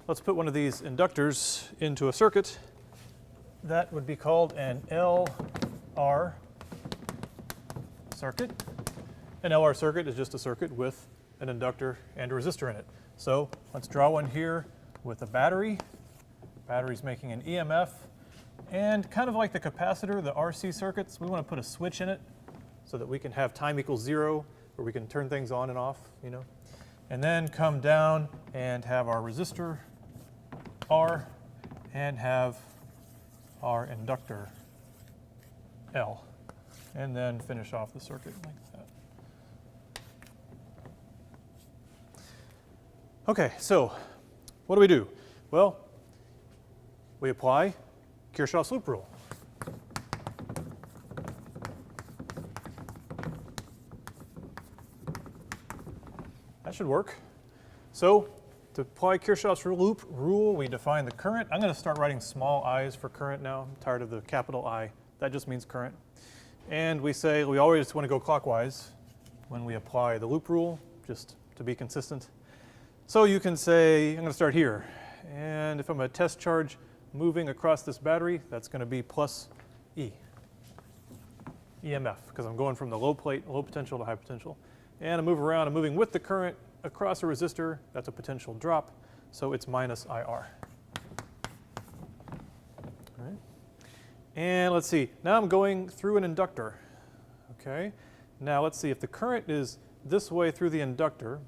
let's put one of these inductors into a circuit. That would be called an LR circuit. An LR circuit is just a circuit with an inductor and a resistor in it. So let's draw one here with a battery. Battery's making an EMF. And kind of like the capacitor, the RC circuits, we want to put a switch in it so that we can have time equals 0, where we can turn things on and off, you know. And then come down and have our resistor R and have our inductor L. And then finish off the circuit like that. Okay, so what do? Well, we apply Kirchhoff's loop rule. That should work. So to apply Kirchhoff's loop rule, we define the current. I'm going to start writing small i's for current now. I'm tired of the capital I. That just means current. And we say we always want to go clockwise when we apply the loop rule, just to be consistent. So you can say, I'm going to start here. And if I'm a test charge moving across this battery, that's going to be plus E, EMF, because I'm going from the low potential to high potential. And I move around, I'm moving with the current across a resistor, that's a potential drop, so it's minus IR. All right. And let's see, now I'm going through an inductor. Okay, now let's see, if the current is this way through the inductor,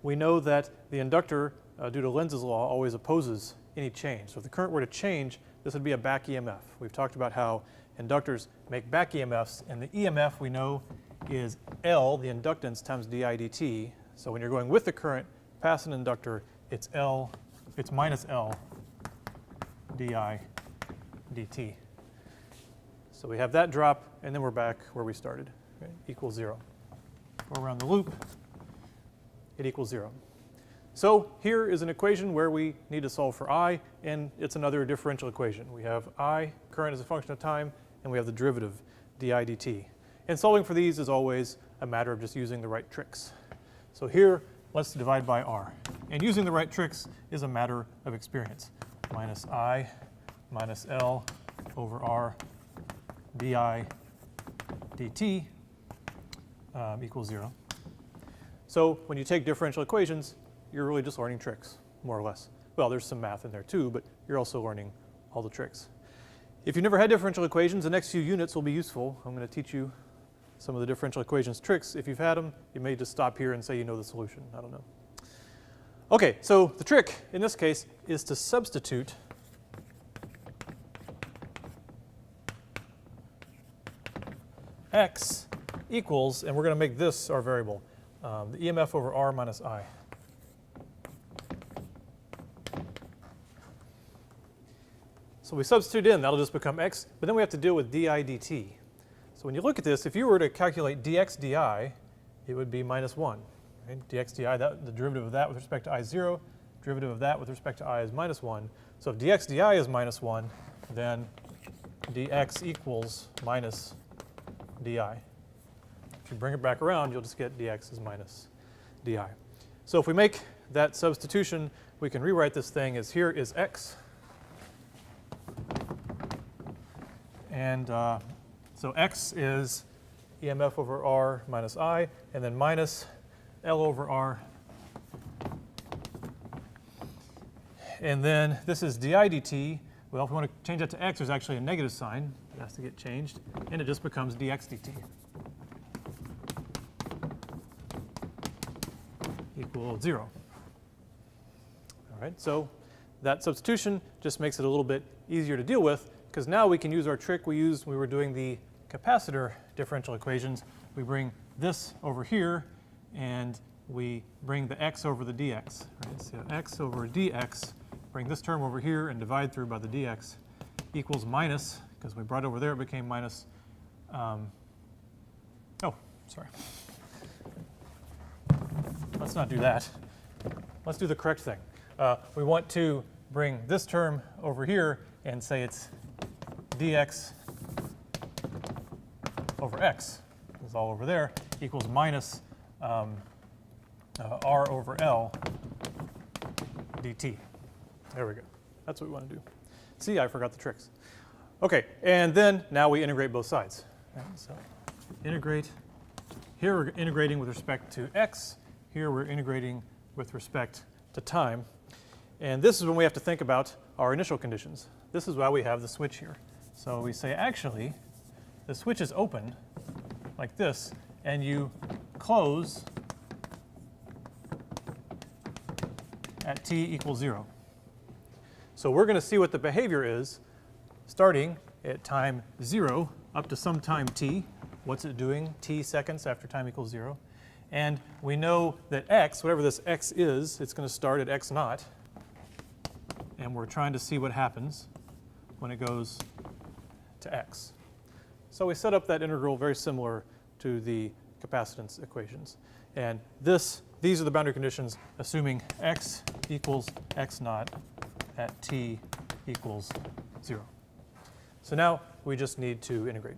we know that the inductor, due to Lenz's law, always opposes any change. So if the current were to change, this would be a back EMF. We've talked about how inductors make back EMFs, and the EMF we know is L, the inductance, times di dt. So when you're going with the current past an inductor, it's minus L di dt. So we have that drop, and then we're back where we started, okay, equals 0. Go around the loop, it equals 0. So here is an equation where we need to solve for I, and it's another differential equation. We have I, current as a function of time, and we have the derivative, di dt. And solving for these is always a matter of just using the right tricks. So here, let's divide by R. And using the right tricks is a matter of experience. Minus I minus L over R di dt equals 0. So when you take differential equations, you're really just learning tricks, more or less. Well, there's some math in there too, but you're also learning all the tricks. If you've never had differential equations, the next few units will be useful. I'm going to teach you some of the differential equations tricks. If you've had them, you may just stop here and say you know the solution. I don't know. Okay, so the trick in this case is to substitute x equals, and we're going to make this our variable, the EMF over R minus I. So we substitute in, that'll just become x, but then we have to deal with di dt. So when you look at this, if you were to calculate dx di, it would be minus 1. Right? Dx di, the derivative of that with respect to I0, derivative of that with respect to I is minus 1. So if dx di is minus 1, then dx equals minus di. If you bring it back around, you'll just get dx is minus di. So if we make that substitution, we can rewrite this thing as here is x. And so x is EMF over R minus I, and then minus L over R. And then this is di dt. Well, if we want to change that to x, there's actually a negative sign. It has to get changed, and it just becomes dx dt. Equal 0. All right, so that substitution just makes it a little bit easier to deal with, because now we can use our trick we used when we were doing the capacitor differential equations. We bring this over here, and we bring the x over the dx. Right? So x over dx, bring this term over here and divide through by the dx equals minus, because we brought it over there, it became minus, oh, sorry. Let's not do that. Let's do the correct thing. We want to bring this term over here and say it's dx over x, it's all over there, equals minus R over L dt. There we go. That's what we want to do. See, I forgot the tricks. Okay, and then now we integrate both sides. Right, so integrate. Here we're integrating with respect to x. Here we're integrating with respect to time. And this is when we have to think about our initial conditions. This is why we have the switch here. So we say, actually, the switch is open like this, and you close at t equals 0. So we're going to see what the behavior is starting at time 0 up to some time t. What's it doing? T seconds after time equals 0. And we know that x, whatever this x is, it's going to start at x naught. And we're trying to see what happens when it goes to x. So we set up that integral very similar to the capacitance equations. And these are the boundary conditions assuming x equals x naught at t equals 0. So now we just need to integrate.